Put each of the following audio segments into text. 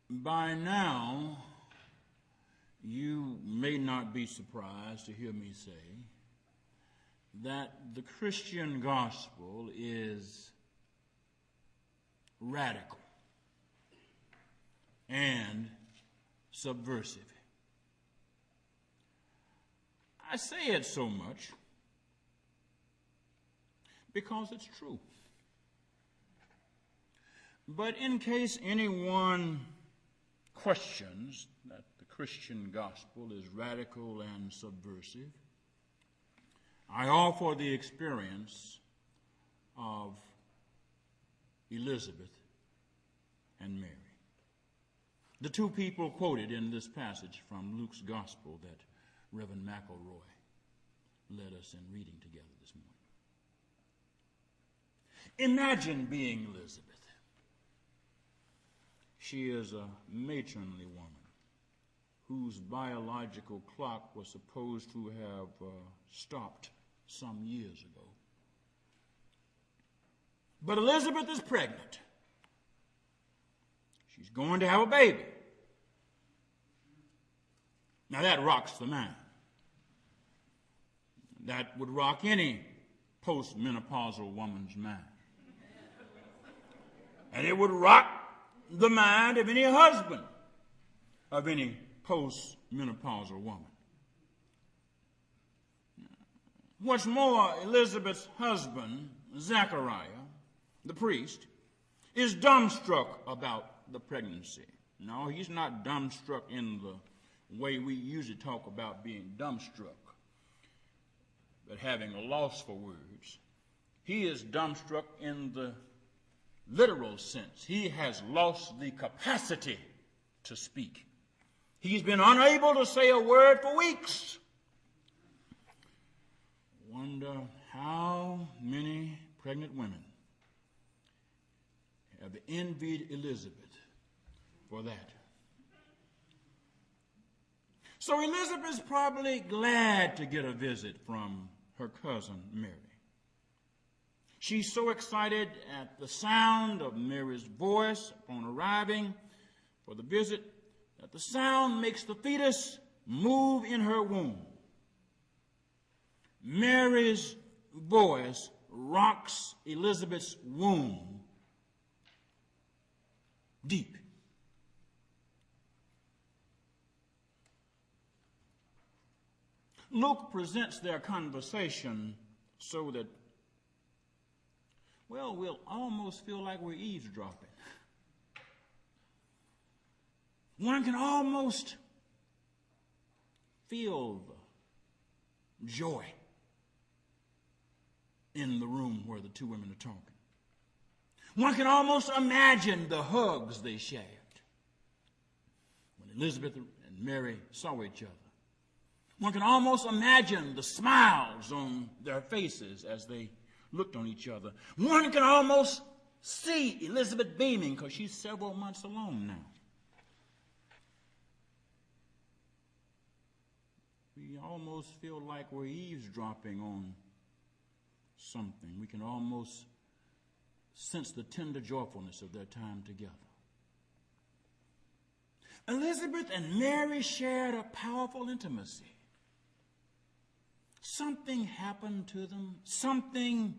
By now, you may not be surprised to hear me say that the Christian gospel is radical and subversive. I say it so much because it's true. But in case anyone questions that the Christian gospel is radical and subversive, I offer the experience of Elizabeth and Mary, the two people quoted in this passage from Luke's gospel that Reverend McElroy led us in reading together this morning. Imagine being Elizabeth. She is a matronly woman whose biological clock was supposed to have stopped some years ago. But Elizabeth is pregnant. She's going to have a baby. Now that rocks the mind. That would rock any postmenopausal woman's mind. And it would rock the mind of any husband of any postmenopausal woman. What's more, Elizabeth's husband, Zachariah, the priest, is dumbstruck about the pregnancy. No, he's not dumbstruck in the way we usually talk about being dumbstruck, but having a loss for words. He is dumbstruck in the literal sense. He has lost the capacity to speak. He's been unable to say a word for weeks. Wonder how many pregnant women have envied Elizabeth for that. So Elizabeth's probably glad to get a visit from her cousin Mary. She's so excited at the sound of Mary's voice upon arriving for the visit that the sound makes the fetus move in her womb. Mary's voice rocks Elizabeth's womb deep. Luke presents their conversation so that, well, we'll almost feel like we're eavesdropping. One can almost feel the joy in the room where the two women are talking. One can almost imagine the hugs they shared when Elizabeth and Mary saw each other. One can almost imagine the smiles on their faces as they looked on each other. One can almost see Elizabeth beaming because she's several months along now. We almost feel like we're eavesdropping on something. We can almost sense the tender joyfulness of their time together. Elizabeth and Mary shared a powerful intimacy. Something happened to them. Something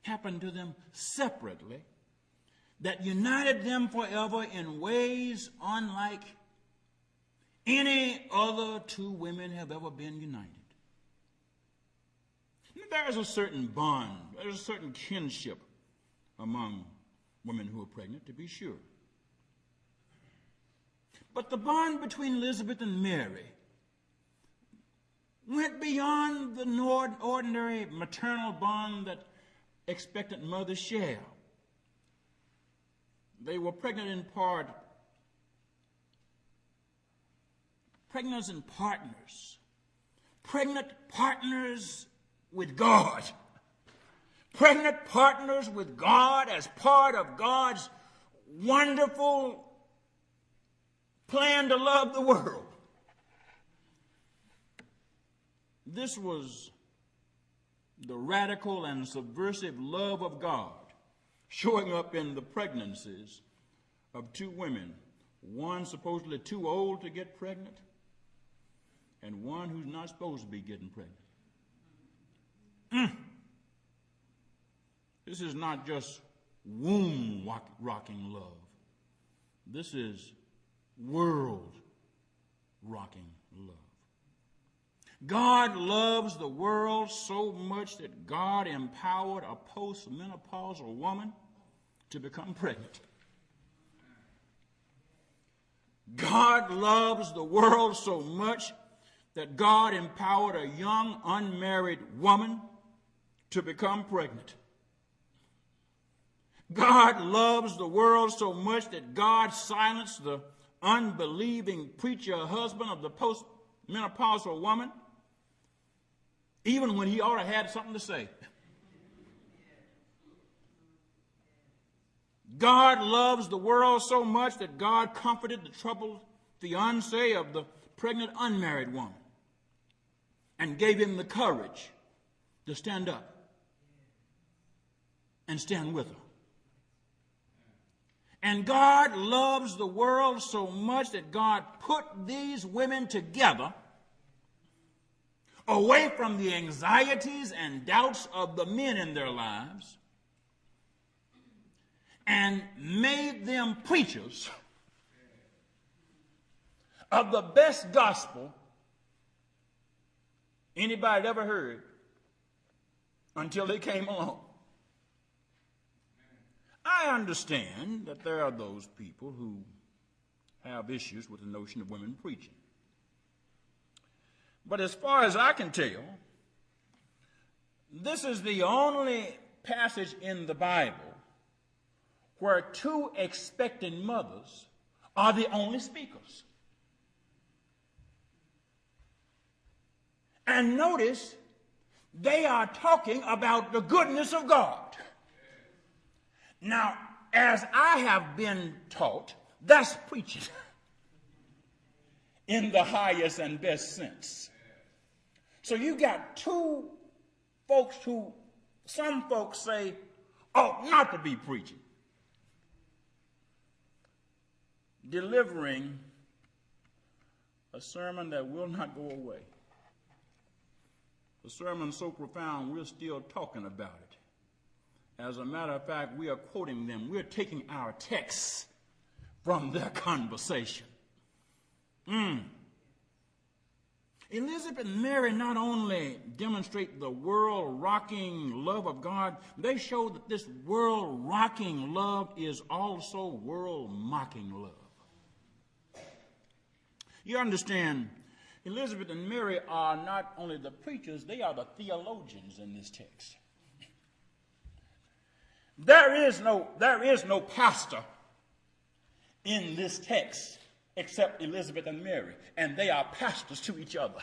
happened to them separately that united them forever in ways unlike any other two women have ever been united. There's a certain bond, there's a certain kinship among women who are pregnant, to be sure. But the bond between Elizabeth and Mary went beyond the ordinary maternal bond that expectant mothers share. They were pregnant in part, pregnant and partners, pregnant partners with God, pregnant partners with God as part of God's wonderful plan to love the world. This was the radical and subversive love of God showing up in the pregnancies of two women one supposedly too old to get pregnant, and one who's not supposed to be getting pregnant. This is not just womb-rocking love. This is world-rocking love. God loves the world so much that God empowered a postmenopausal woman to become pregnant. God loves the world so much that God empowered a young unmarried woman to become pregnant. God loves the world so much that God silenced the unbelieving preacher husband of the postmenopausal woman, even when he ought to have something to say. God loves the world so much that God comforted the troubled fiancé of the pregnant unmarried woman and gave him the courage to stand up and stand with her. And God loves the world so much that God put these women together away from the anxieties and doubts of the men in their lives and made them preachers of the best gospel anybody had ever heard until they came along. I understand that there are those people who have issues with the notion of women preaching. But as far as I can tell, this is the only passage in the Bible where two expectant mothers are the only speakers. And notice, they are talking about the goodness of God. Now, as I have been taught, that's preaching in the highest and best sense. So you got two folks who some folks say ought not to be preaching, delivering a sermon that will not go away. A sermon so profound we're still talking about it. As a matter of fact, we are quoting them. We're taking our texts from their conversation. Elizabeth and Mary not only demonstrate the world-rocking love of God, they show that this world-rocking love is also world-mocking love. You understand, Elizabeth and Mary are not only the preachers, they are the theologians in this text. There is no pastor in this text except Elizabeth and Mary, and they are pastors to each other.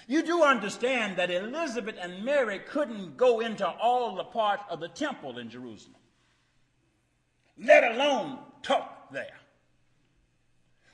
You do understand that Elizabeth and Mary couldn't go into all the parts of the temple in Jerusalem, let alone talk there.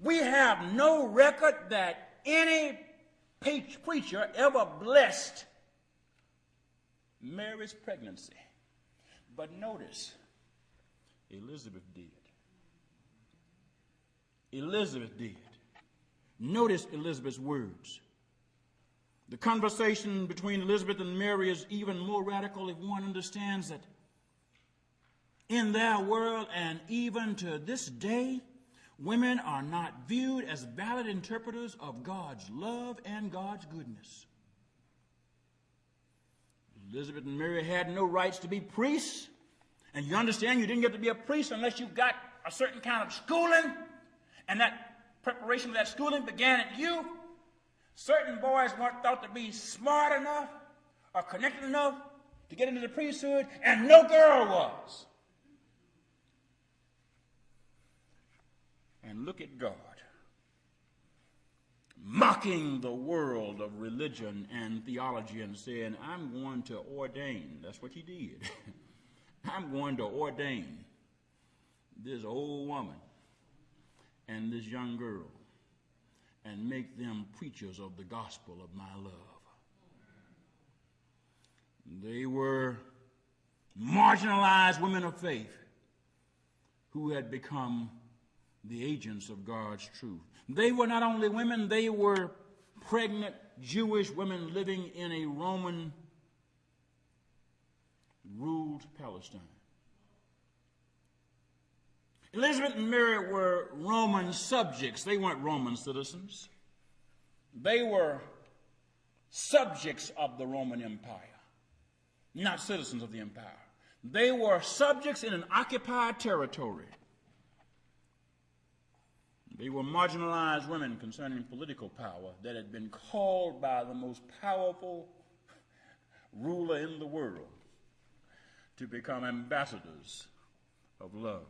We have no record that any preacher ever blessed Mary's pregnancy. But notice, Elizabeth did. Elizabeth did. Notice Elizabeth's words. The conversation between Elizabeth and Mary is even more radical if one understands that in their world and even to this day, women are not viewed as valid interpreters of God's love and God's goodness. Elizabeth and Mary had no rights to be priests. And you understand you didn't get to be a priest unless you got a certain kind of schooling. And that preparation for that schooling began at youth. Certain boys weren't thought to be smart enough or connected enough to get into the priesthood, and no girl was. And look at God, mocking the world of religion and theology and saying, I'm going to ordain. That's what he did. I'm going to ordain this old woman and this young girl and make them preachers of the gospel of my love. They were marginalized women of faith who had become the agents of God's truth. They were not only women, they were pregnant Jewish women living in a Roman-ruled Palestine. Elizabeth and Mary were Roman subjects. They weren't Roman citizens. They were subjects of the Roman Empire, not citizens of the empire. They were subjects in an occupied territory. They were marginalized women concerning political power that had been called by the most powerful ruler in the world to become ambassadors of love.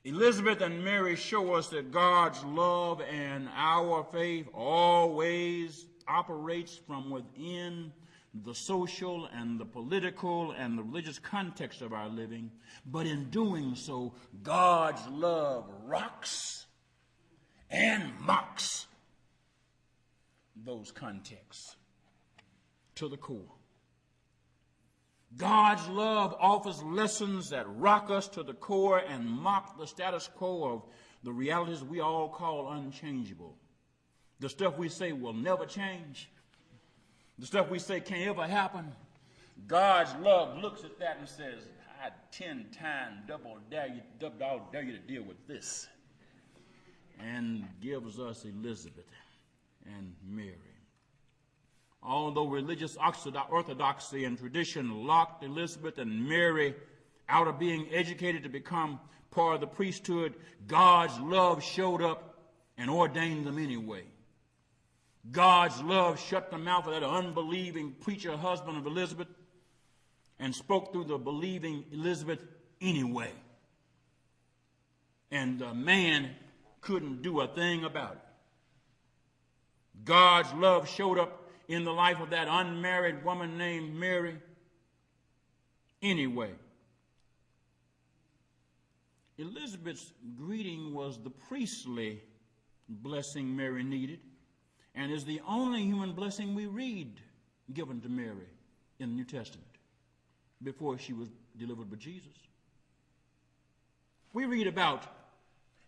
Elizabeth and Mary show us that God's love and our faith always operates from within the social and the political and the religious context of our living, but in doing so, God's love rocks and mocks those contexts to the core. God's love offers lessons that rock us to the core and mock the status quo of the realities we all call unchangeable. The stuff we say will never change. The stuff we say can't ever happen. God's love looks at that and says, I 10 times double dare you to deal with this. And gives us Elizabeth and Mary. Although religious orthodoxy and tradition locked Elizabeth and Mary out of being educated to become part of the priesthood, God's love showed up and ordained them anyway. God's love shut the mouth of that unbelieving preacher husband of Elizabeth and spoke through the believing Elizabeth anyway. And the man couldn't do a thing about it. God's love showed up in the life of that unmarried woman named Mary anyway. Elizabeth's greeting was the priestly blessing Mary needed, and is the only human blessing we read given to Mary in the New Testament before she was delivered by Jesus. We read about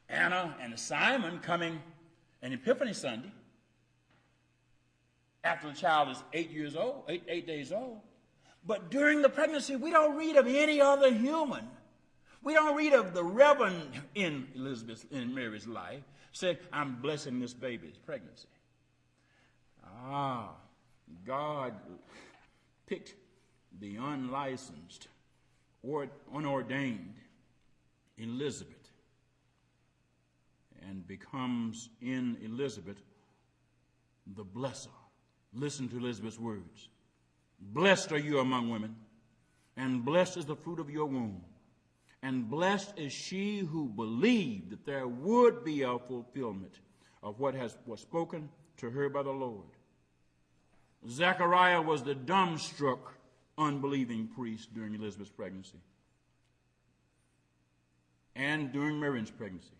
Anna and Simon coming on Epiphany Sunday after the child is 8 days old. But during the pregnancy, we don't read of any other human. We don't read of the Reverend in Mary's life say, I'm blessing this baby's pregnancy. God picked the unlicensed or unordained Elizabeth and becomes in Elizabeth the blesser. Listen to Elizabeth's words. Blessed are you among women, and blessed is the fruit of your womb. And blessed is she who believed that there would be a fulfillment of what was spoken to her by the Lord. Zechariah was the dumbstruck, unbelieving priest during Elizabeth's pregnancy and during Mary's pregnancy.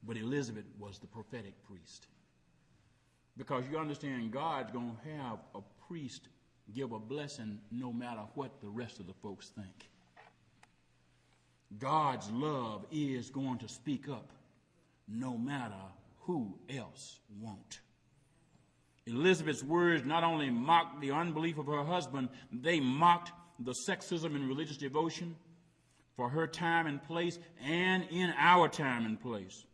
But Elizabeth was the prophetic priest. Because you understand, God's going to have a priest give a blessing no matter what the rest of the folks think. God's love is going to speak up no matter who else won't. Elizabeth's words not only mocked the unbelief of her husband, they mocked the sexism in religious devotion for her time and place and in our time and place.